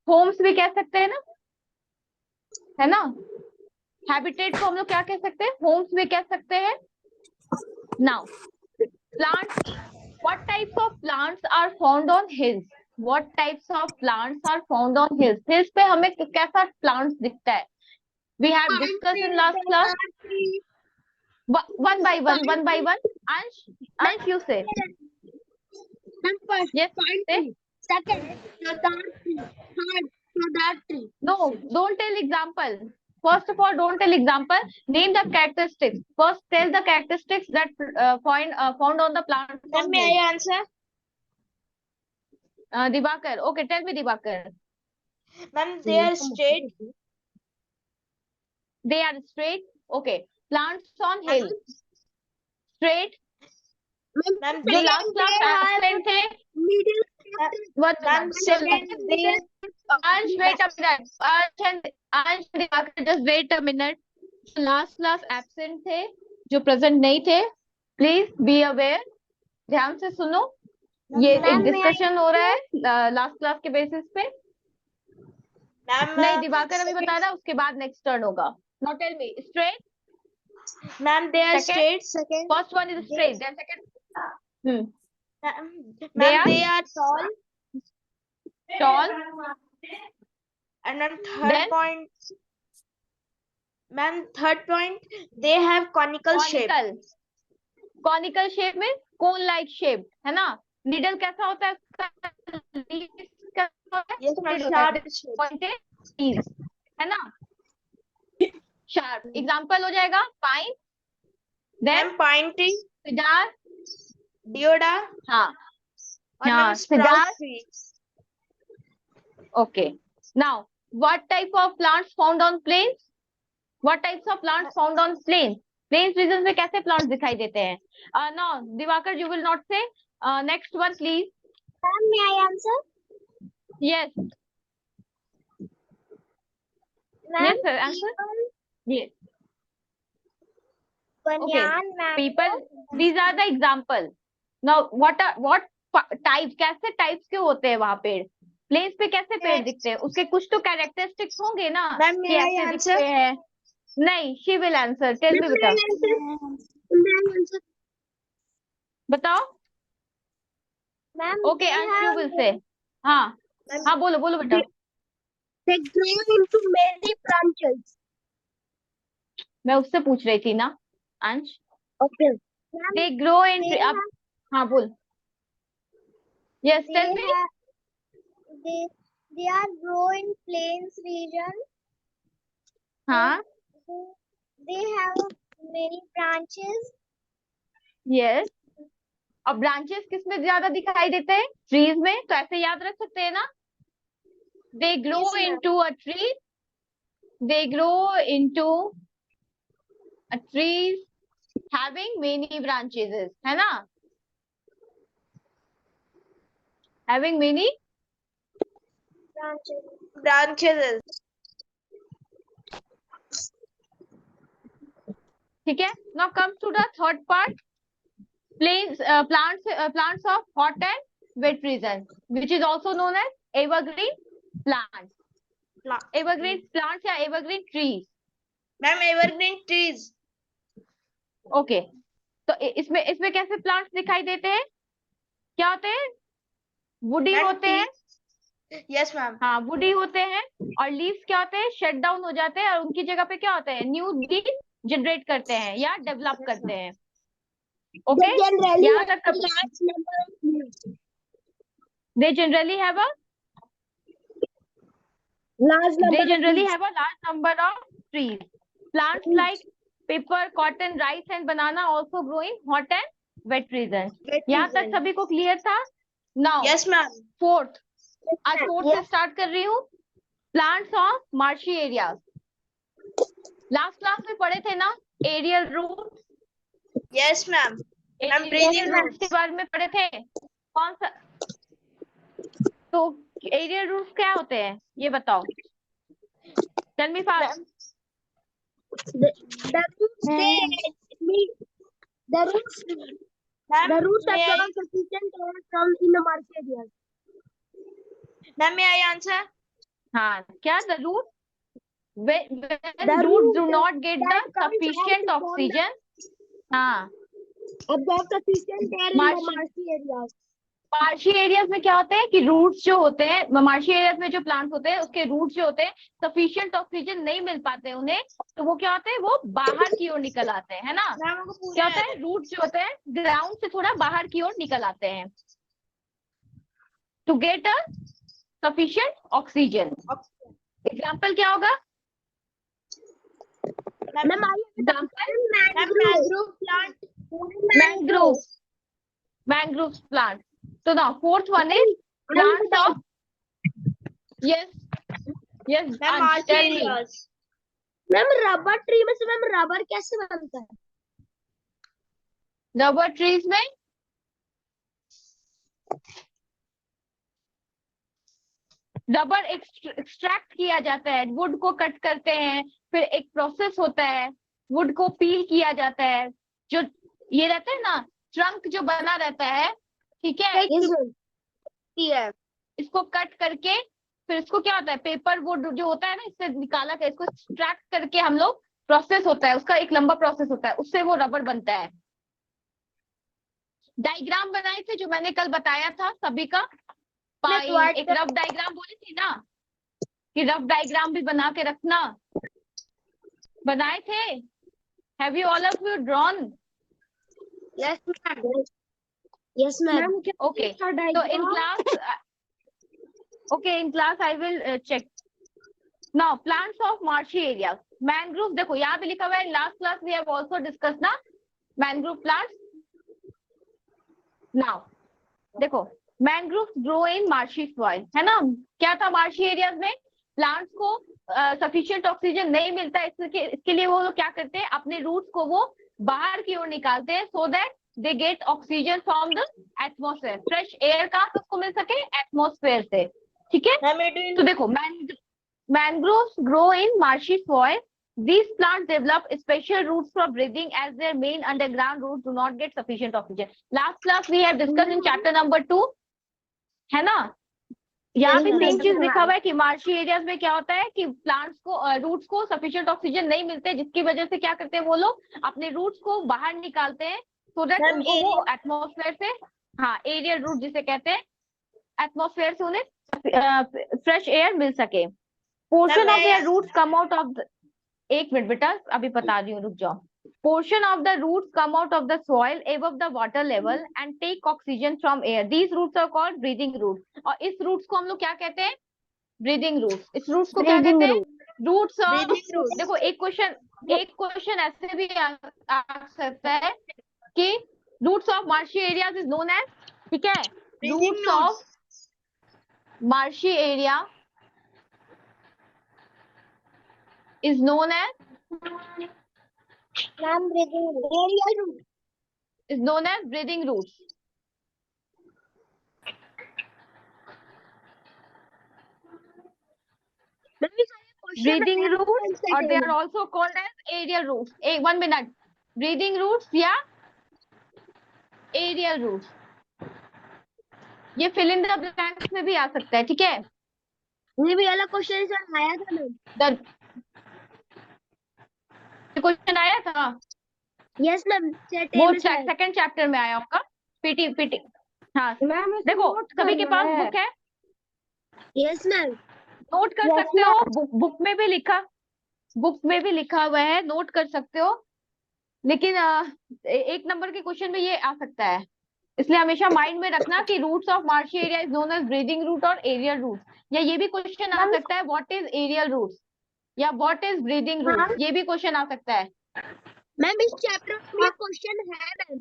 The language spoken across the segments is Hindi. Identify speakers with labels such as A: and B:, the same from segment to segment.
A: होम्स भी कह सकते हैं ना, है ना। हैबिटेट को हम लोग क्या कह सकते हैं, होम्स भी कह सकते हैं। Now plants, what types of plants are found on hills? What types of plants are found on hills? Hills पे हमें कैसा plants दिखता है? We have discussed in last class. One by one, one by one. Ansh, you say.
B: First,
A: Yes,
B: pine
A: say.
B: tree. Second, deodar tree. Third, deodar tree.
A: No, don't tell example. First of all, don't tell example. Name the characteristics. First, tell the characteristics that found on the plants
B: Ma'am,
A: on
B: may
A: hills.
B: I answer?
A: Divakar. Okay, tell me Divakar.
B: Ma'am, they are straight.
A: They are straight. Okay. Plants on hill. Straight.
B: Ma'am,
A: जो last
B: second,
A: class
B: they have
A: absent थे,
B: middle.
A: One
B: Ma'am,
A: minute,
B: second, they
A: Ansh wait a minute, Ansh Diwakar just wait a minute. Last class absent थे, जो प्रेजेंट नहीं थे, प्लीज बी अवेयर, ध्यान से सुनो। ये एक डिस्कशन हो रहा है लास्ट क्लास के बेसिस पे। नहीं, दिवाकर अभी बता रहा है, उसके बाद नेक्स्ट टर्न होगा। Now tell me straight.
B: Ma'am, they are
A: second,
B: straight. Second,
A: first one is straight, then second they
B: ma'am,
A: are
B: they are tall.
A: Tall,
B: And then third
A: then
B: point, ma'am, third point, they have conical shape.
A: Conical. Conical shape में कोन लाइक शेप, है ना। निडल कैसा होता है उसका, leaves कैसा होता है,
B: Yes, ma'am,
A: pointed होता है,
B: sharp shape.
A: pointed leaves, है ना। शार्प एग्जांपल हो जाएगा pine, then
B: Ma'am, pine tree,
A: cedar,
B: deodar,
A: हाँ
B: और
A: हाँ
B: ma'am, sprout
A: cedar.
B: tree.
A: Okay, now what type of plants found on plains? What types of plants found on plains? Plains region में कैसे प्लांट्स दिखाई देते हैं? No Diwakar, you will not say. Next one please.
B: Ma'am, may I answer?
A: Yes
B: Ma'am,
A: yes sir, answer. Yes. Okay.
B: banyan,
A: People,
B: mango.
A: these are the example. Now, what type, कैसे टाइप्स के होते हैं वहां पेड़? प्लेस पे कैसे पेड़ दिखते हैं? उसके कुछ तो कैरेक्टरिस्टिक्स होंगे ना,
B: Ma'am,
A: कि
B: may I
A: ऐसे
B: answer?
A: दिखते हैं। नहीं, she will answer, tell me बेटा, बताओ।
B: Ma'am,
A: okay, Anshu will say. हाँ हाँ, बोलो बोलो बेटा।
B: they grow into many branches.
A: मैं उससे पूछ रही थी ना, अंश।
B: Okay.
A: They grow in,
B: They
A: अब हाँ बोल। Yes
B: they
A: tell me.
B: have they they are grow in plains region.
A: हाँ
B: They have many branches.
A: Yes. अब ब्रांचेस किस में ज्यादा दिखाई देते हैं? ट्रीज में, तो ऐसे याद रख सकते हैं ना। They grow
B: Yes, ma'am.
A: Into a tree, they grow into a trees having many branches, है ना, हैविंग मेनी
B: Branches.
A: ठीक है। Now comes to the third part, plants of hot and wet region, which is also known as evergreen plants. evergreen plants या evergreen trees.
B: Ma'am, evergreen trees.
A: Okay, तो इसमें इसमें कैसे प्लांट्स दिखाई देते हैं? क्या होते हैं? वुडी
B: Ma'am,
A: होते हैं।
B: yes, ma'am.
A: हाँ, वुडी होते हैं, और लीव्स क्या होते हैं, शट डाउन हो जाते हैं, और उनकी जगह पे क्या होता है, न्यू लीफ जनरेट करते हैं या डेवलप करते हैं। ओके, यहाँ तक
B: large number of leaves.
A: They generally have a
B: Large
A: they
B: number of
A: generally
B: leaves.
A: have a large number of trees. Plants like pepper, cotton, rice and banana also grow in hot and wet regions. यहाँ तक सभी को क्लियर था? Now,
B: Yes, ma'am.
A: fourth, आज फोर्थ से
B: Yes.
A: स्टार्ट कर रही हूँ। Plants of marshy areas. Last class में पढ़े थे ना, aerial roots.
B: Yes, ma'am. I'm
A: aerial
B: breathing
A: roots के बारे में पढ़े थे। कौन सा? तो एरियल रूट्स क्या होते हैं, ये बताओ। Tell me fast.
B: The roots the roots the roots absorb sufficient air from in the marsh areas. Ma'am, may I answer?
A: हाँ क्या, the root, when
B: The
A: roots
B: root
A: do not get the
B: that comes out
A: sufficient
B: from the
A: oxygen, हाँ
B: above sufficient air in the
A: marshy
B: marshy areas.
A: Marshy areas में क्या होते हैं कि रूट्स जो होते हैं, मार्शी एरियाज में जो प्लांट्स होते हैं उसके रूट्स जो होते हैं सफिशिएंट ऑक्सीजन नहीं मिल पाते हैं उन्हें, तो वो क्या होते हैं, वो बाहर की ओर निकल आते हैं, है ना। क्या होता है, रूट्स जो होते हैं ग्राउंड से थोड़ा बाहर की ओर निकल आते हैं to get a sufficient oxygen. Example क्या होगा,
B: Mangrove plant.
A: Mangrove plant. तो ना fourth one is plants of, yes yes tell me.
B: Ma'am rubber tree में से मैम रबर कैसे बनता है?
A: रबर ट्रीज में रबर एक्सट्रैक्ट किया जाता है, वुड को कट करते हैं, फिर एक प्रोसेस होता है, वुड को पील किया जाता है, जो ये रहता है ना ट्रंक जो बना रहता है, ठीक है, इसको कट करके फिर इसको क्या होता है, पेपर वुड जो होता है ना, इससे निकाला कर इसको एक्सट्रैक्ट करके हम लोग, प्रोसेस होता है उसका, एक लंबा प्रोसेस होता है, उससे वो रबर बनता है। डायग्राम बनाए थे जो मैंने कल बताया था सभी का, एक रफ डायग्राम बोली थी ना कि रफ डायग्राम भी बना के रखना, बनाए थे। Have you all of you drawn?
B: Yes ma'am. Yes ma'am.
A: Okay, so in class okay in class I will check now plants of marshy areas, mangrove। देखो यहाँ पे लिखा हुआ है, last class we have also discussed ना mangrove plants। now देखो mangrove grow in marshy soil, है ना। क्या था, मार्शी एरियाज में प्लांट्स को सफिशिएंट ऑक्सीजन नहीं मिलता है, इसके लिए वो लोग क्या करते हैं, अपने रूट्स को वो बाहर की ओर निकालते हैं, so that they get oxygen from the atmosphere. Fresh air कहाँ से उसको मिल सके, एटमॉस्फेयर से, ठीक है। तो देखो mangroves grow in marshy soil, these plants develop special roots for breathing as their main underground roots do not get sufficient oxygen। last class we have discussed in chapter number 2, है ना। यहाँ पे सेम चीज लिखा हुआ है कि मार्शी एरियाज में क्या होता है कि प्लांट्स को रूट्स को सफिशिएंट ऑक्सीजन नहीं मिलते, जिसकी वजह से क्या करते हैं वो लोग अपने रूट्स को बाहर निकालते हैं, सो दैट उनको वो एटमॉस्फेयर से, हाँ एरियल रूट जिसे कहते हैं, एटमॉस्फेयर से उन्हें फ्रेश एयर मिल सके। Portion of their roots come out of, एक मिनट बेटा अभी बता रही हूँ, रुक जाओ। Portion of the roots come out of the soil above the water level and take oxygen from air. These roots are called breathing roots। और इस roots को हम लोग क्या कहते हैं, breathing roots। इस roots को क्या कहते हैं, roots of, देखो एक क्वेश्चन ऐसे भी आ सकता है कि roots of marshy areas is known as, ठीक है, roots of marshy area is known as, is known as breathing roots। breathing roots or they are also called as aerial roots। one minute, breathing roots या aerial roots, ये fill in the blanks में भी आ सकता है, ठीक है।
B: ये भी अलग क्वेश्चन आया था मैम।
A: क्वेश्चन आया था,
B: यस मैम,
A: वो सेकंड चैप्टर में आया होगा, पीटी। हाँ देखो सभी के पास बुक है,
B: यस मैम,
A: नोट कर सकते हो, बुक में भी लिखा हुआ है, नोट कर सकते हो। लेकिन एक नंबर के क्वेश्चन में ये आ सकता है, इसलिए हमेशा माइंड में रखना कि roots of marshy area is known as breathing root और एरियल रूट। या ये भी क्वेश्चन आ सकता है, व्हाट इज एरियल रूट्स या व्हाट इज ब्रीदिंग रूट, ये भी क्वेश्चन आ सकता है।
B: मैम इस चैप्टर में क्वेश्चन है मैम,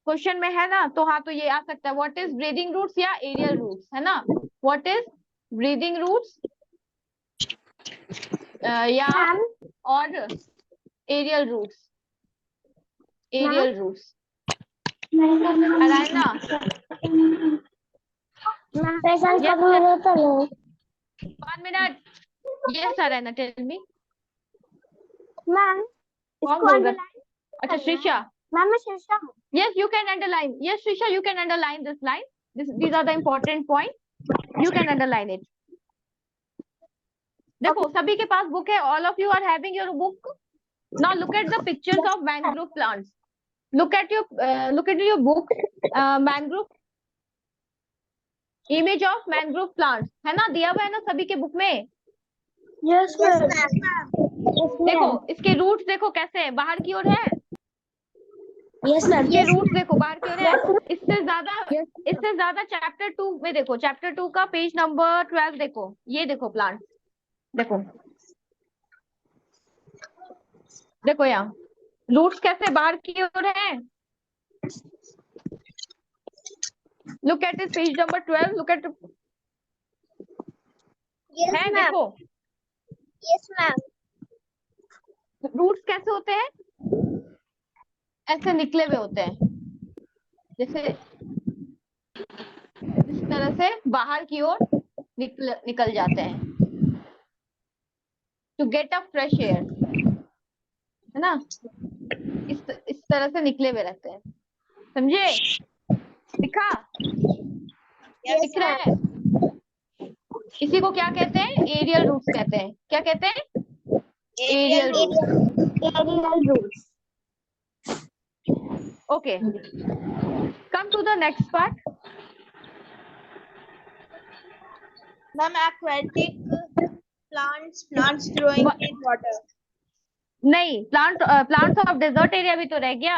A: क्वेश्चन में है ना, तो हाँ तो ये आ सकता है, व्हाट इज ब्रीदिंग रूट्स या एरियल रूट्स, है ना। व्हाट इज ब्रीदिंग रूट्स या और aerial roots, aerial roots. Arayna, one minute, yes Arayna, tell me
B: ma'am.
A: कौन बोल रहा है? अच्छा श्रीशा,
B: मैम मैं श्रीशा हूँ।
A: yes you can underline, yes Shrisha you can underline this line, these are the important point, you can underline it। देखो सभी के पास बुक है, all of you are having your book. Now look at the pictures of mangrove plants. look at your book. Mangrove, image of mangrove plants है ना, दिया हुआ है ना सभी के बुक में.
B: Yes, ma'am.
A: देखो इसके रूट्स देखो कैसे हैं, बाहर की ओर है.
B: Yes, ma'am.
A: इसके रूट्स देखो बाहर की ओर है. इससे ज्यादा चैप्टर 2 में देखो, चैप्टर 2 का पेज नंबर 12 देखो. ये देखो प्लांट, देखो देखो यहाँ रूट्स कैसे बाहर की ओर है. Look at it pays number 12. Look at
B: Yes,
A: है,
B: ma'am.
A: देखो
B: Yes, ma'am.
A: रूट्स कैसे होते हैं, ऐसे निकले हुए होते हैं, जैसे इस तरह से बाहर की ओर निकल जाते हैं to get a fresh air, है ना. इस तरह से निकले हुए रहते हैं, समझे. दिखा, दिख रहा है. इसी को क्या कहते हैं, एरियल रूट्स कहते हैं. क्या कहते हैं, aerial roots.
B: Aerial roots.
A: Okay, come to the next part.
C: Ma'am, aquatic plants growing in water.
A: नहीं, plants of desert area भी तो रह गया.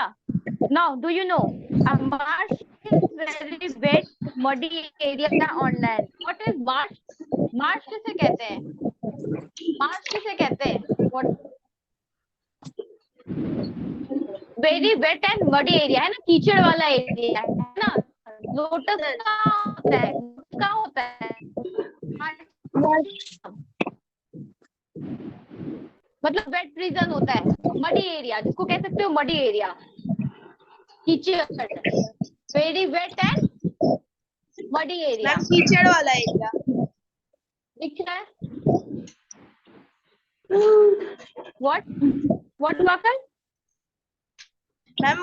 A: Now do you know a marsh is very wet muddy area on land. What is marsh? marsh किसे कहते हैं, marsh किसे कहते हैं, what very wet and muddy area है ना, कीचड़ वाला एरिया है ना. लोटस का होता है मतलब वेट रीजन होता है. मडी एरिया जिसको कह सकते हो, मडी एरिया, कीचड़, very wet and muddy area.
C: Ma'am, कीचड़ वाला एरिया.
A: दिख रहा है, what वाकल.
C: Ma'am,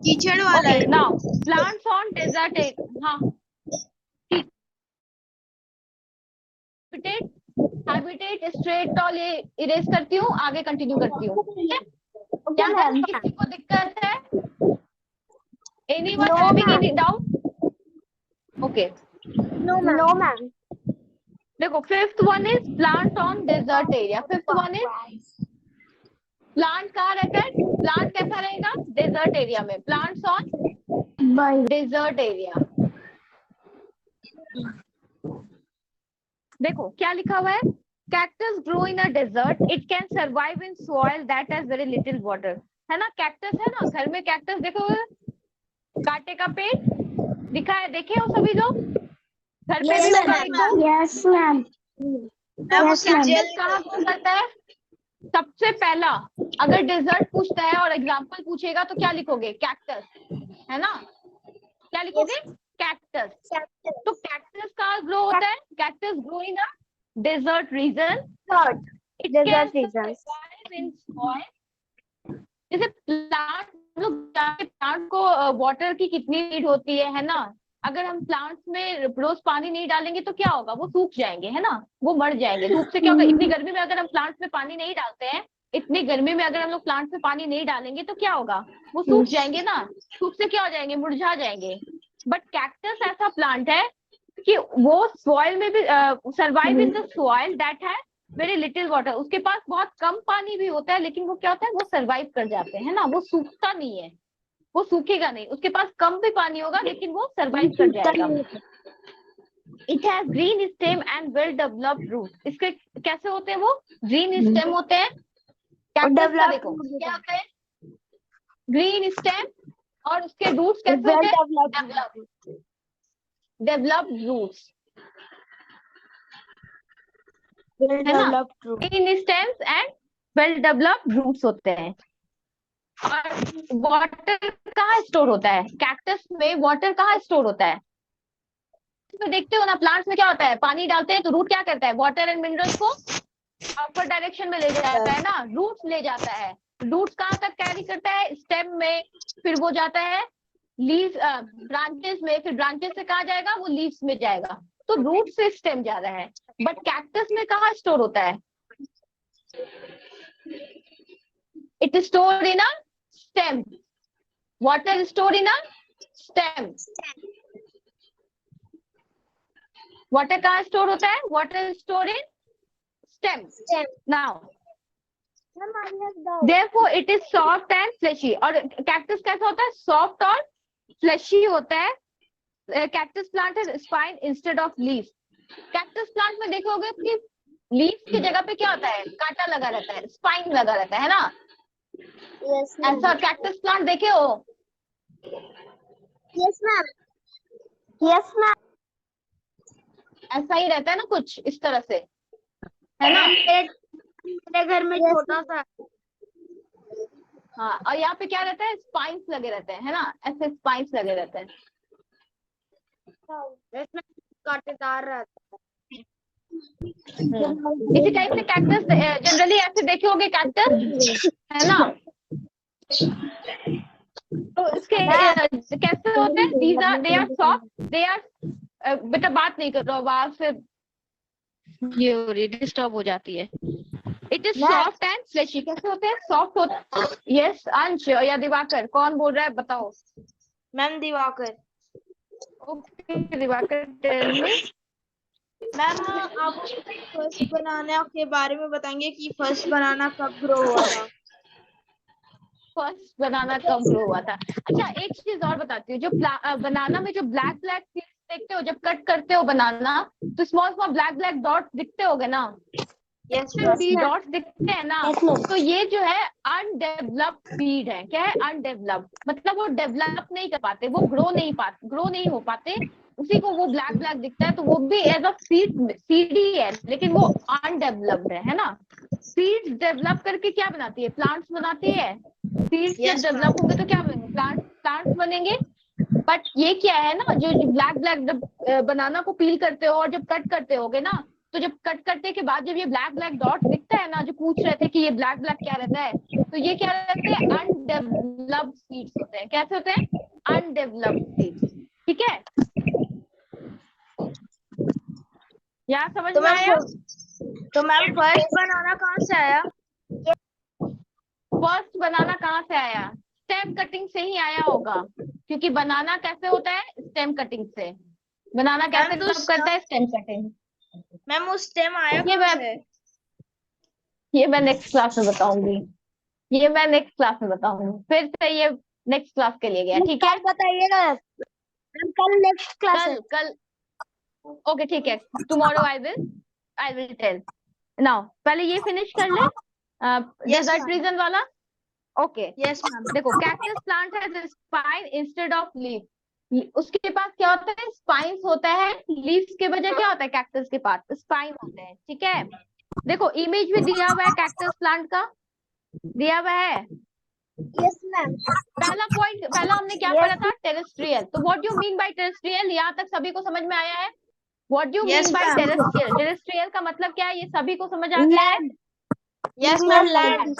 C: कीचड़ वाला
A: Okay,
C: area.
A: now plants on desert area. हाँ, habitat straight tall ये इरेज करती हूँ, आगे कंटिन्यू करती हूँ. ठीक है, क्या है, किसी को दिक्कत है, anyone having any doubt? Okay,
B: No, ma'am. No, ma'am.
A: देखो fifth one is plant on desert area. Fifth one is plant कहाँ रहता है, प्लांट कैसा रहेगा, डेजर्ट एरिया में. Plants on desert area. देखो क्या लिखा हुआ है, cactus grow in a desert, it can survive in soil that has very little water. है ना, कैक्टस है ना, घर में कैक्टस देखो, कांटे का पेड़ दिखा है, देखे हो सभी लोग, घर पे भी होगा एक दो.
B: Yes, ma'am.
C: Ma'am, उसकी
A: कैक्टस
C: जेल
A: कहाँ ग्रो करता है, सबसे पहला अगर डेजर्ट पूछता है और एग्जाम्पल पूछेगा तो क्या लिखोगे, कैक्टस, है ना. क्या लिखोगे, कैक्टस. तो कैक्टस कहाँ ग्रो होता है, cactus grow in a desert region.
B: Desert regions.
A: जैसे प्लांट, प्लांट को वाटर की कितनी नीड होती है ना. अगर हम प्लांट्स में रोज पानी नहीं डालेंगे तो क्या होगा, वो सूख जाएंगे, है ना, वो मर जाएंगे. धूप से क्या होगा, इतनी गर्मी में अगर हम प्लांट्स में पानी नहीं डालते हैं, इतनी गर्मी में अगर हम लोग प्लांट्स में पानी नहीं डालेंगे तो क्या होगा, वो सूख जाएंगे ना. सूख से क्या हो जाएंगे, मुरझा जाएंगे. बट कैक्टस ऐसा प्लांट है कि वो सॉइल में भी survive in the soil that है वेरी लिटिल वाटर. उसके पास बहुत कम पानी भी होता है, लेकिन वो क्या होता है, वो सर्वाइव कर जाते हैं ना, वो सूखता नहीं है, वो सूखेगा नहीं. उसके पास कम भी पानी होगा लेकिन वो सर्वाइव कर जाएगा. It has green stem and well developed root. इसके कैसे होते हैं, वो ग्रीन स्टेम होते हैं. कैक्टस का देखो क्या होता है, ग्रीन स्टेम, और उसके रूट्स कैसे होते हैं, डेवलप्ड रूट्स, है ना. Green stems and well developed roots होते हैं. और वाटर कहाँ स्टोर होता है, कैक्टस में वाटर कहाँ स्टोर होता है. तो देखते हो ना, प्लांट्स में क्या होता है, पानी डालते हैं तो रूट क्या करता है, वाटर एंड मिनरल्स को अपर डायरेक्शन में ले जाता है ना, रूट्स ले जाता है. रूट्स कहाँ तक कैरी करता है, स्टेम में, फिर वो जाता है लीव्स, ब्रांचेस में, फिर ब्रांचेस से कहाँ जाएगा, वो लीव्स में जाएगा. तो रूट से स्टेम जा रहा है. बट कैक्टस में कहाँ स्टोर होता है, It is stored in a stem. Water is stored in a stem. Water कहाँ स्टोर होता है? Water is stored in stem. Now, therefore it is soft and fleshy. और cactus कैसा होता है? Soft और fleshy होता है. Cactus plant has spine instead of leaf. Cactus plant में देखोगे कि leaf की जगह पे क्या होता है? कांटा लगा रहता है, spine लगा रहता है ना?
B: Yes, ma'am.
A: ऐसा cactus plant देखे हो?
B: Yes, ma'am. Yes, ma'am.
A: ऐसा ही रहता है ना कुछ इस तरह से, है ना?
C: मेरे घर में
B: Yes,
C: छोटा सा
A: हाँ, और यहाँ पे क्या रहता है? स्पाइंस लगे रहते हैं, है ना? ऐसे स्पाइंस लगे रहते हैं.
C: इसमें कांटेदार रहता
A: इसी टाइप से कैक्टस जनरली ऐसे देखे होगे कैक्टस, है ना? तो इसके कैसे होते हैं? They are soft, they are बेटा बात नहीं कर रहा, आवाज से ये हो रही, डिस्टर्ब हो जाती है. It is soft and fleshy. कैसे होते हैं? सॉफ्ट होते हैं. यस अंश या दिवाकर, कौन बोल रहा है बताओ?
C: Ma'am Diwakar.
A: Okay Diwakar, tell me.
C: Ma'am आप फर्स्ट बनाना के बारे में बताएंगे कि फर्स्ट बनाना कब ग्रो हुआ था?
A: फर्स्ट बनाना कब ग्रो हुआ था? अच्छा एक चीज और बताती हूँ. जो बनाना में जो ब्लैक ब्लैक देखते हो, जब कट करते हो बनाना तो small small black black dots दिखते होगे ना?
C: यस
A: डॉट्स दिखते हैं ना? तो ये जो है अनडेवलप्ड सीड है. क्या है? अनडेवलप्ड मतलब वो डेवलप नहीं कर पाते, वो ग्रो नहीं हो पाते. उसी को वो ब्लैक ब्लैक दिखता है, तो वो भी एज अ सीड ही है, लेकिन वो अनडेवलप्ड है ना? सीड्स डेवलप करके क्या बनाती है? प्लांट्स बनाती है. सीड्स
C: Yes,
A: जब डेवलप होंगे तो क्या बनेंगे? प्लांट्स बनेंगे. बट ये क्या है ना, जो ब्लैक ब्लैक बनाना को पील करते हो और जब कट करते होगे ना, तो जब कट करने के बाद जब ये ब्लैक ब्लैक डॉट दिखता है ना, जो पूछ रहे थे कि ये ब्लैक ब्लैक क्या रहता है, तो ये क्या रहते हैं? अनडेवलप्ड सीड्स होते हैं. कैसे होते हैं? Undeveloped seeds. ठीक है, यहाँ समझ में आया?
C: तो मैम फर्स्ट बनाना कहाँ से आया?
A: फर्स्ट बनाना कहाँ से आया? स्टेम कटिंग से ही आया होगा, क्योंकि बनाना कैसे होता है? स्टेम कटिंग से. बनाना कैसे
C: मैम, तो
A: डेवलप करता है? Stem cutting.
C: मैम वो स्टेम आया
A: ये
C: कहाँ से?
A: ये मैं नेक्स्ट क्लास में बताऊंगी. ये मैं नेक्स्ट क्लास में बताऊंगी. फिर से ये नेक्स्ट क्लास के लिए गया. ठीक है,
B: बताइएगा. कल नेक्स्ट क्लास है.
A: कल ओके ठीक है. Tomorrow I will tell. Now पहले ये फिनिश कर ले, डेजर्ट
C: ma'am.
A: रीजन वाला. Okay
C: yes ma'am.
A: देखो, cactus plant has spine instead of leaf. उसके पास क्या होता है? स्पाइंस होता है. लीव्स के बजाय क्या होता है? कैक्टस के पास स्पाइन होते हैं. ठीक है, देखो इमेज भी दिया हुआ है कैक्टस प्लांट का, दिया हुआ है.
B: Yes ma'am.
A: पहला हमने क्या पढ़ा था? टेरेस्ट्रियल. तो what do you mean by terrestrial? यहाँ तक सभी को समझ में आया है? What do you
C: Yes,
A: mean by
C: ma'am.
A: Terrestrial? Terrestrial का मतलब क्या है? ये सभी को समझ आ गया है?
C: Yes ma'am. Land.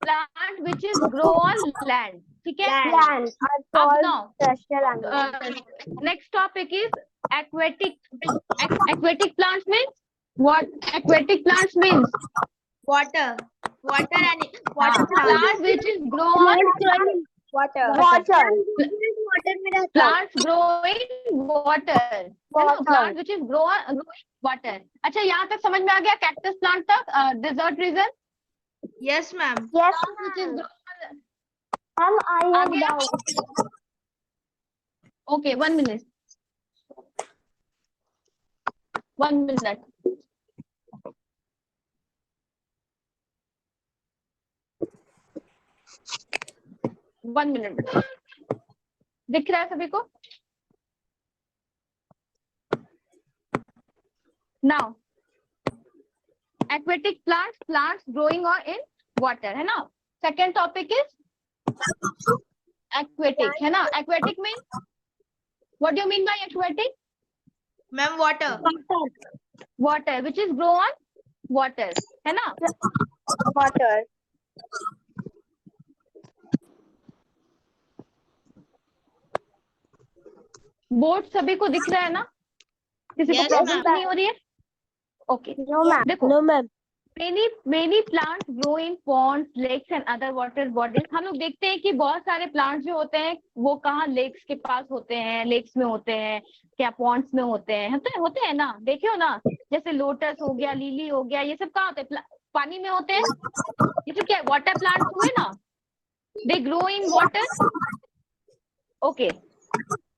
A: Plant which is grow on land. ठीक है,
B: Land.
A: अब now
B: Terrestrial animals.
A: next topic is aquatic. Aquatic plants means what? Aquatic plants means
C: Water and
A: plant which is grow on
C: water.
B: Water. Water में रहता है.
A: plants grow in water.
B: Water.
A: Plant which is grow in water. अच्छा यहाँ तक समझ में आ गया? कैक्टस प्लांट तक. Desert region
C: Yes ma'am.
B: Yes
A: which is
B: ma'am.
A: grow on.
B: Ma'am, I
A: आ
B: have
A: गया?
B: doubt.
A: Okay, 1 minute. 1 minute. One minute. दिख रहा है सभी को? Now aquatic plants growing on in water, है ना? सेकेंड टॉपिक इज aquatic, है ना? aquatic means what do you mean by aquatic?
C: Ma'am, water.
A: Water which is grow on water, है ना?
B: Water.
A: बोर्ड सभी को दिख रहा है ना? किसी को
C: Yes,
A: प्रॉब्लम
C: ma'am.
A: नहीं हो रही है? Okay
B: No ma'am.
A: देखो,
B: No ma'am.
A: Many plants grow in ponds, lakes and other water bodies. हम लोग देखते हैं कि बहुत सारे प्लांट्स जो होते हैं वो कहाँ लेक्स के पास होते हैं, लेक्स में होते हैं, क्या पॉन्ड्स में होते हैं, होते हैं ना, देखे हो ना, जैसे लोटस हो गया, लिली हो गया, ये सब कहाँ होते हैं? पानी में होते हैं। ये सब क्या वाटर प्लांट्स हुए ना, they grow in water. Okay,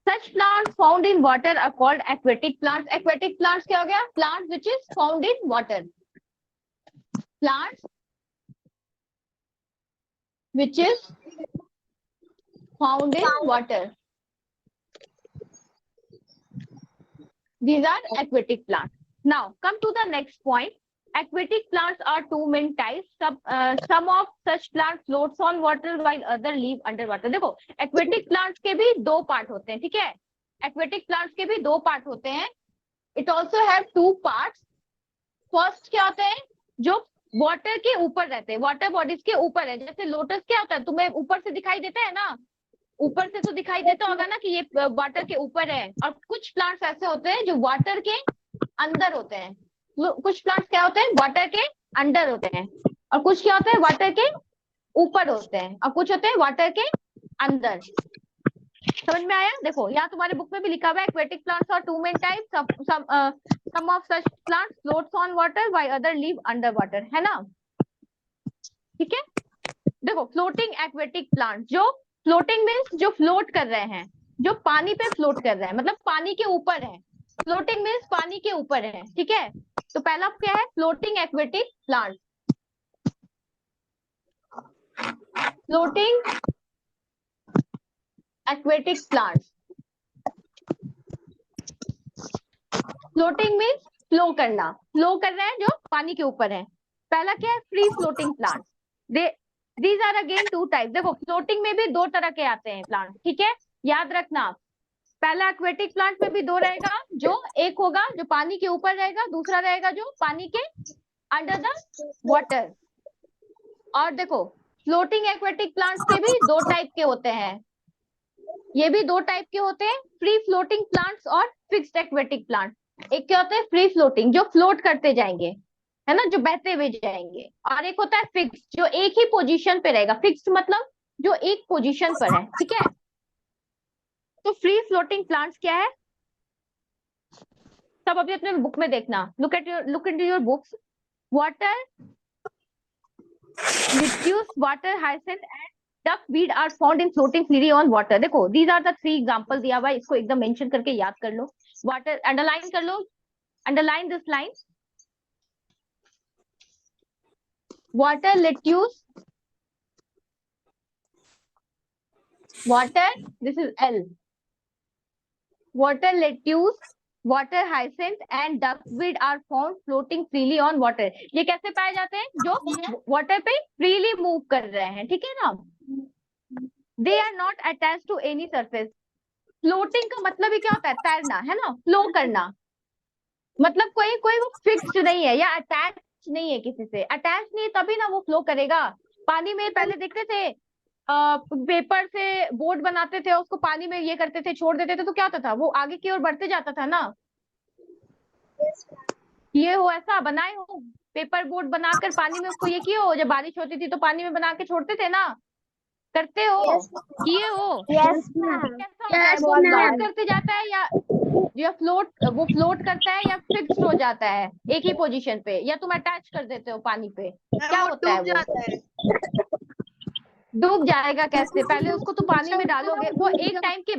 A: such plants found in water are called aquatic plants. Aquatic plants क्या हो गया? Plants which is found in water. Plants which is found in water. These are aquatic plants. Now come to the next point. Aquatic plants are two main types. Some of such plants floats on water while other live underwater. देखो aquatic plants के भी दो पार्ट होते हैं, ठीक है? Aquatic plants के भी दो पार्ट होते हैं. It also have two parts. First क्या होते हैं? जो वाटर के ऊपर रहते हैं, वाटर बॉडीज के ऊपर है. जैसे लोटस क्या होता है, तुम्हें ऊपर से दिखाई देता है ना, ऊपर से तो दिखाई देता होगा ना कि ये वाटर के ऊपर है. और कुछ प्लांट्स ऐसे होते हैं जो वाटर के अंदर होते हैं. कुछ प्लांट्स क्या होते हैं? वाटर के अंडर होते हैं. और कुछ क्या होते हैं? वाटर के ऊपर होते हैं. और कुछ होते हैं वाटर के अंदर. समझ में आया? देखो यहाँ तुम्हारे बुक में भी लिखा हुआ है aquatic plants are two main types. Some of such plants floats on water while other live underwater. है ना? ठीक है. देखो floating aquatic plants, जो floating means जो float कर रहे हैं, जो पानी पे float कर रहे हैं, मतलब पानी के ऊपर है. Floating means पानी के ऊपर है. ठीक है. तो पहला क्या है? Floating aquatic plants. Floating aquatic plants. Floating means flow करना, flow कर रहे हैं जो पानी के ऊपर है. पहला क्या है? Free floating plants. These are again two types. देखो floating में भी दो तरह के आते हैं प्लांट, ठीक है, याद रखना. पहला एक्वेटिक प्लांट में भी दो रहेगा, जो एक होगा जो पानी के ऊपर रहेगा, दूसरा रहेगा जो पानी के अंडर द वाटर. और देखो फ्लोटिंग एक्वेटिक प्लांट्स के भी दो टाइप के होते हैं. ये भी दो टाइप के होते हैं, फ्री फ्लोटिंग प्लांट्स और फिक्स्ड एक्वेटिक प्लांट. एक क्या होता है? फ्री फ्लोटिंग, जो फ्लोट करते जाएंगे, है ना, जो बहते हुए जाएंगे. और एक होता है फिक्स्ड, जो एक ही पोजीशन पे रहेगा. फिक्स्ड मतलब जो एक पोजीशन पर है. ठीक है. तो फ्री फ्लोटिंग प्लांट्स क्या है? सब अभी अपने बुक में देखना. Look into your books. Water lettuce, water hyacinth and duckweed are found in floating freely on water. देखो these are the three example दिया हुआ है, इसको एकदम मेंशन करके याद कर लो. वाटर अंडरलाइन कर लो, underline this line. Water lettuce, water, this is L. Water lettuce, water hyacinth and duckweed are found floating freely on water. ये कैसे पाए जाते हैं? जो वाटर पे फ्रीली मूव कर रहे हैं. ठीक है ना. They are not attach to any surface. Floating का मतलब ही क्या होता है? तैरना, है ना, फ्लो करना. मतलब कोई वो फिक्स्ड नहीं है या अटैच नहीं है किसी से. अटैच नहीं है तभी ना वो फ्लो करेगा. पानी में पहले देखते थे पेपर से बोर्ड बनाते थे, उसको पानी में ये करते थे, छोड़ देते थे, तो क्या होता था? वो आगे की ओर बढ़ते जाता था ना. ये हो ऐसा बनाए हो पेपर बोर्ड बनाकर पानी में उसको ये किए हो, जब बारिश होती थी तो पानी में बना के छोड़ते थे ना. करते हो? किए हो?
B: Yes,
A: कैसा होता है? वो फ्लोट करते जाता है या वो फ्लोट करता है या फिक्स्ड हो जाता है एक ही पोजीशन पे, या तुम अटैच कर देते हो पानी पे? क्या होता है? वो डूब जाएगा कैसे? पहले उसको तो पानी में डालोगे, वो एक टाइम के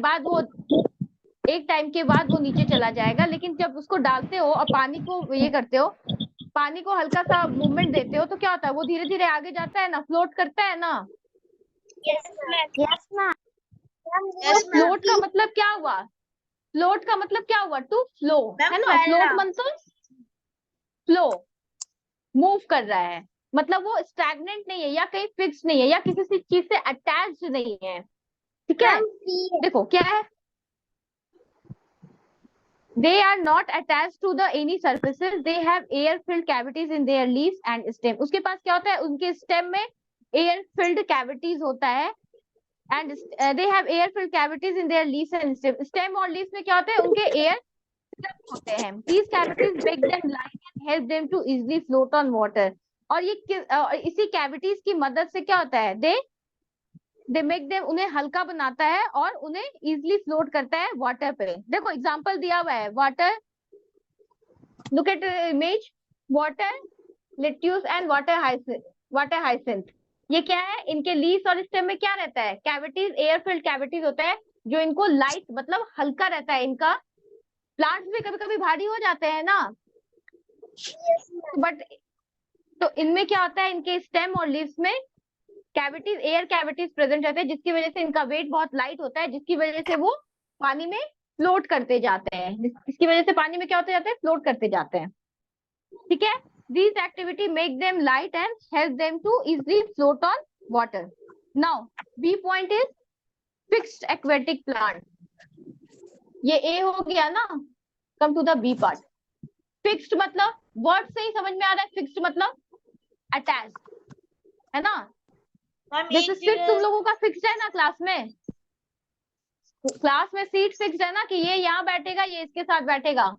A: बाद वो नीचे चला जाएगा. लेकिन जब उसको डालते हो और पानी को ये करते हो, पानी को हल्का सा मूवमेंट देते हो, तो क्या होता है? वो धीरे धीरे आगे जाता है ना, फ्लोट करता है ना. फ्लोट का मतलब क्या हुआ? फ्लोट का मतलब क्या हुआ? टू फ्लो, है ना. फ्लोट मतलब फ्लो, मूव कर रहा है. मतलब वो स्टैग्नेंट नहीं है या कहीं फिक्स नहीं है या किसी चीज से अटैच्ड नहीं है. ठीक है. देखो क्या है? They are not attached to the any surfaces. They have air-filled cavities in their leaves and stem. उसके पास क्या होता है? उनके स्टेम में air-filled cavities होता है. And they have air-filled cavities in their leaves and stem. Stem और leaves में क्या होता है? उनके air होते हैं. These cavities make them light and help them to easily float on water. और ये इसी कैविटीज की मदद से क्या होता है, दे मेक देम, उन्हें हल्का बनाता है और उन्हें इजिली फ्लोट करता है वाटर पे। देखो एग्जांपल दिया हुआ है, water, look at image, water lettuce and water hyacinth. ये क्या है, इनके लीव्स और स्टेम में क्या रहता है, कैविटीज, एयर फिल्ड कैविटीज होता है जो इनको लाइट मतलब हल्का रहता है इनका। प्लांट्स भी कभी कभी भारी हो जाते हैं ना, बट तो इनमें क्या होता है, इनके स्टेम और लीव्स में कैविटीज, एयर कैविटीज प्रेजेंट रहते हैं, जिसकी वजह से इनका वेट बहुत लाइट होता है, जिसकी वजह से वो पानी में फ्लोट करते जाते हैं, जिसकी वजह से पानी में क्या होते जाते हैं, फ्लोट करते जाते हैं। ठीक है, these activity make them light and help them to easily float on water. Now B point is fixed aquatic plant. ये A हो गया ना, come to the B part. Fixed मतलब वर्ड से ही समझ में आ रहा है, फिक्स्ड मतलब अटैच, है ना। जैसे सीट तुम लोगों का फिक्स्ड है ना, क्लास में सीट फिक्स्ड है ना, कि ये यहाँ बैठेगा, ये इसके साथ बैठेगा,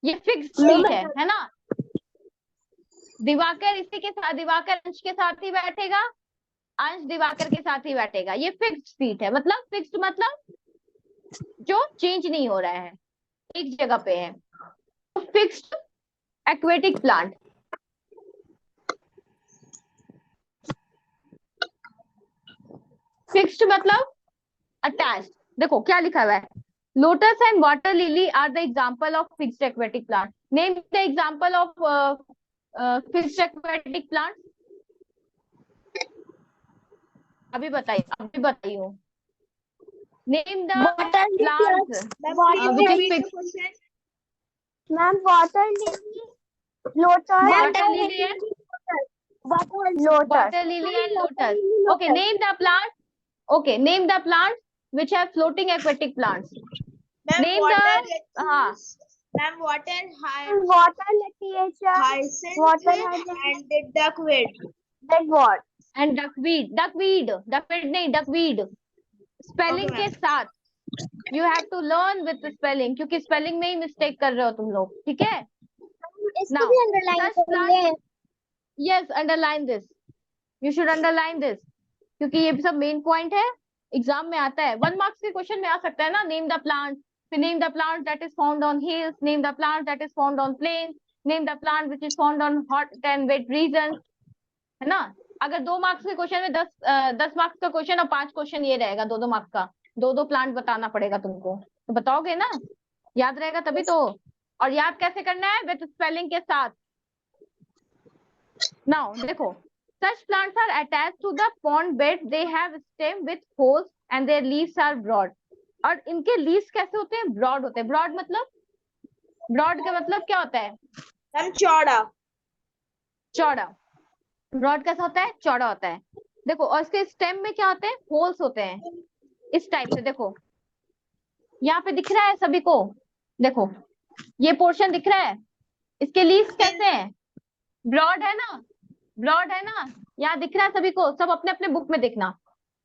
A: ये फिक्स्ड सीट है ना। दिवाकर इसी के साथ, दिवाकर अंश के साथ ही बैठेगा, अंश दिवाकर के साथ ही बैठेगा, ये फिक्स्ड सीट है। मतलब फिक्स्ड मतलब जो चेंज नहीं हो रहा है, एक जगह पे है। फिक्स्ड एक्वेटिक प्लांट, फिक्स्ड मतलब अटैच्ड। देखो क्या लिखा हुआ है, lotus and water lily are the example of fixed aquatic plant. Name the example of fixed aquatic plant. अभी बताइए name the plants which is fixed.
B: Ma'am water lily, lotus,
A: Water lily and water lily and lotus. Okay, name the plant. Okay, name the plants which have floating aquatic plants. Name the
C: Ma'am, water
B: lettuce,
C: hyacinth
B: water
C: and the duckweed.
B: that what?
A: and duckweed. नहीं duckweed. Spelling
C: Okay,
A: के साथ you have to learn with the spelling, क्योंकि spelling में ही mistake कर रहे हो तुम लोग, ठीक है।
B: इसको
A: Now,
B: भी अंडरलाइन
A: such
B: करेंगे।
A: plant, yes, underline this. You should underline this, क्योंकि ये सब मेन पॉइंट है, एग्जाम में आता है, 1 मार्क्स के क्वेश्चन में आ सकता है ना। नेम द प्लांट, फिर name the plant that is found on hills, name the plant that is found on plains, name the plant which is found on hot and wet region, है ना। अगर 2 मार्क्स के क्वेश्चन में 10 मार्क्स का क्वेश्चन और 5 क्वेश्चन ये रहेगा, 2 मार्क्स का, 2 प्लांट बताना पड़ेगा तुमको, तो बताओगे ना, याद रहेगा तभी तो। और याद कैसे करना है, विद स्पेलिंग के साथ। नाउ देखो, such plants are attached to the pond bed, they have stem with holes and their leaves are broad. और इनके लीव्स कैसे होते हैं, ब्रॉड होते हैं। ब्रॉड का मतलब क्या होता है,
C: मैम चौड़ा।
A: ब्रॉड कैसा होता है, चौड़ा होता है। देखो, और इसके स्टेम में क्या होते हैं, होल्स होते हैं इस टाइप से। देखो यहाँ पे दिख रहा है सभी को, देखो ये पोर्शन दिख रहा है, इसके लीव्स कैसे हैं, ब्रॉड है ना, यहाँ दिख रहा है सभी को, सब अपने अपने बुक में देखना।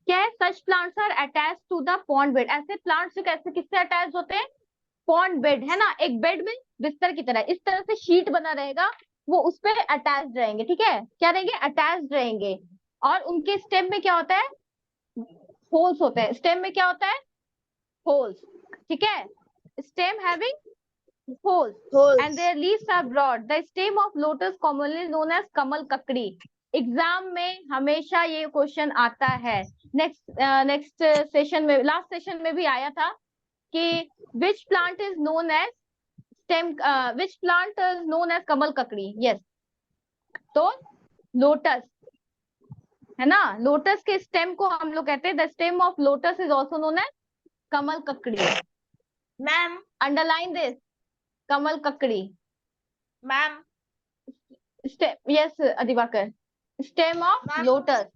A: क्या है, such plants are attach to the pond bed. ऐसे प्लांट्स कैसे किससे अटैच होते हैं, पॉन्ड बेड, है ना, एक बेड में बिस्तर की तरह, इस तरह से शीट बना रहेगा, वो उस पे अटैच रहेंगे, ठीक है, क्या रहेंगे, अटैच रहेंगे। और उनके स्टेम में क्या होता है, होल्स होते हैं। स्टेम में क्या होता है, होल्स, ठीक है, stem having holes and their leaves are broad. The stem of lotus commonly known as कमल ककड़ी। एग्जाम में हमेशा ये क्वेश्चन आता है। नेक्स्ट सेशन में, लास्ट सेशन में भी आया था कि which plant is known as stem, which plant is known as कमल ककड़ी। yes, तो लोटस है ना, लोटस के स्टेम को हम लोग कहते हैं, the stem of lotus is also known as kamal kakdi.
C: Ma'am
A: underline this, kamal kakdi.
C: Ma'am
A: yes Diwakar, stem of lotus.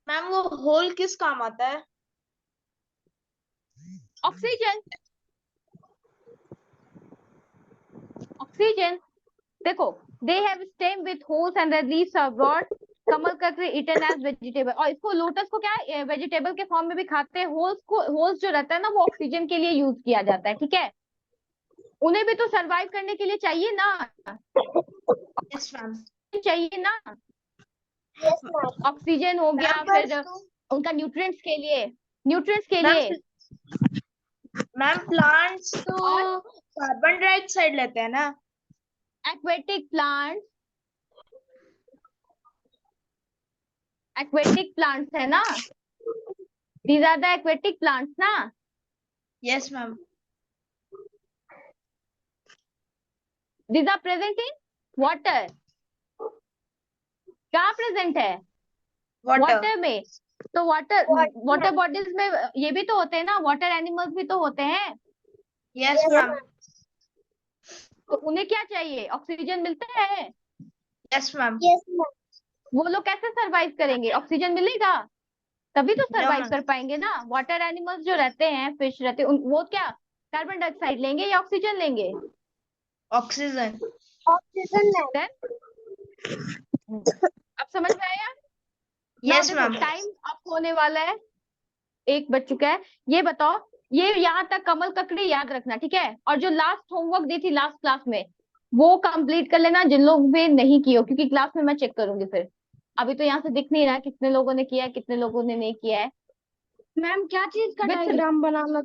C: Ma'am वो होल किस काम आता है,
A: ऑक्सीजन, देखो, they have stem with holes and their leaves are broad. Kamal kakdi eaten as vegetable, और इसको लोटस को क्या है, वेजिटेबल के फॉर्म में भी खाते हैं। होल्स जो रहता है ना, वो ऑक्सीजन के लिए यूज किया जाता है, ठीक है। उन्हें भी तो सरवाइव करने के लिए चाहिए ना,
C: यस मैम,
A: चाहिए ना,
B: Yes, ma'am.
A: ऑक्सीजन हो गया,
C: मैम
A: फिर
C: फर्स्ट
A: उनका न्यूट्रिएंट्स के लिए, न्यूट्रिएंट्स के
C: मैम
A: लिए।
C: मैम प्लांट्स तो
A: और
C: कार्बन डाइऑक्साइड लेते हैं ना।
A: एक्वेटिक प्लांट्स, एक्वेटिक प्लांट्स है ना, these are the aquatic plants ना।
C: Yes ma'am.
A: These are present in water. कहाँ प्रेजेंट है?
C: वाटर।
A: वाटर में। तो वाटर वाटर बॉडीज में ये भी तो होते हैं ना, वाटर एनिमल्स भी तो होते हैं।
C: Yes ma'am.
A: तो उन्हें क्या चाहिए? ऑक्सीजन मिलता है।
C: Yes ma'am.
B: Yes, ma'am.
A: वो लोग कैसे सरवाइव करेंगे? ऑक्सीजन मिलेगा तभी तो
C: नो
A: सरवाइव
C: मैम।
A: कर पाएंगे ना। वाटर एनिमल्स जो रहते हैं, फिश रहते हैं, वो क्या कार्बन डाइऑक्साइड लेंगे या ऑक्सीजन लेंगे?
C: ऑक्सीजन।
B: Oxygen, ma'am.
A: Then, अब समझ में आया? नाउ
C: यस
A: देखो
C: मैम।
A: टाइम अप होने वाला है, 1 बज चुका है। ये बताओ, ये यहाँ तक कमल ककड़ी याद रखना, ठीक है? और जो लास्ट होमवर्क दी थी लास्ट क्लास में, वो कंप्लीट कर लेना जिन लोग भी नहीं किए हो, क्योंकि क्लास में मैं चेक करूंगी फिर। अभी तो यहाँ से दिख नहीं रहा कितने लोगों ने किया है, कितने लोगों ने नहीं किया है।
B: मैम क्या चीज का
A: With
B: डायग्राम बनाना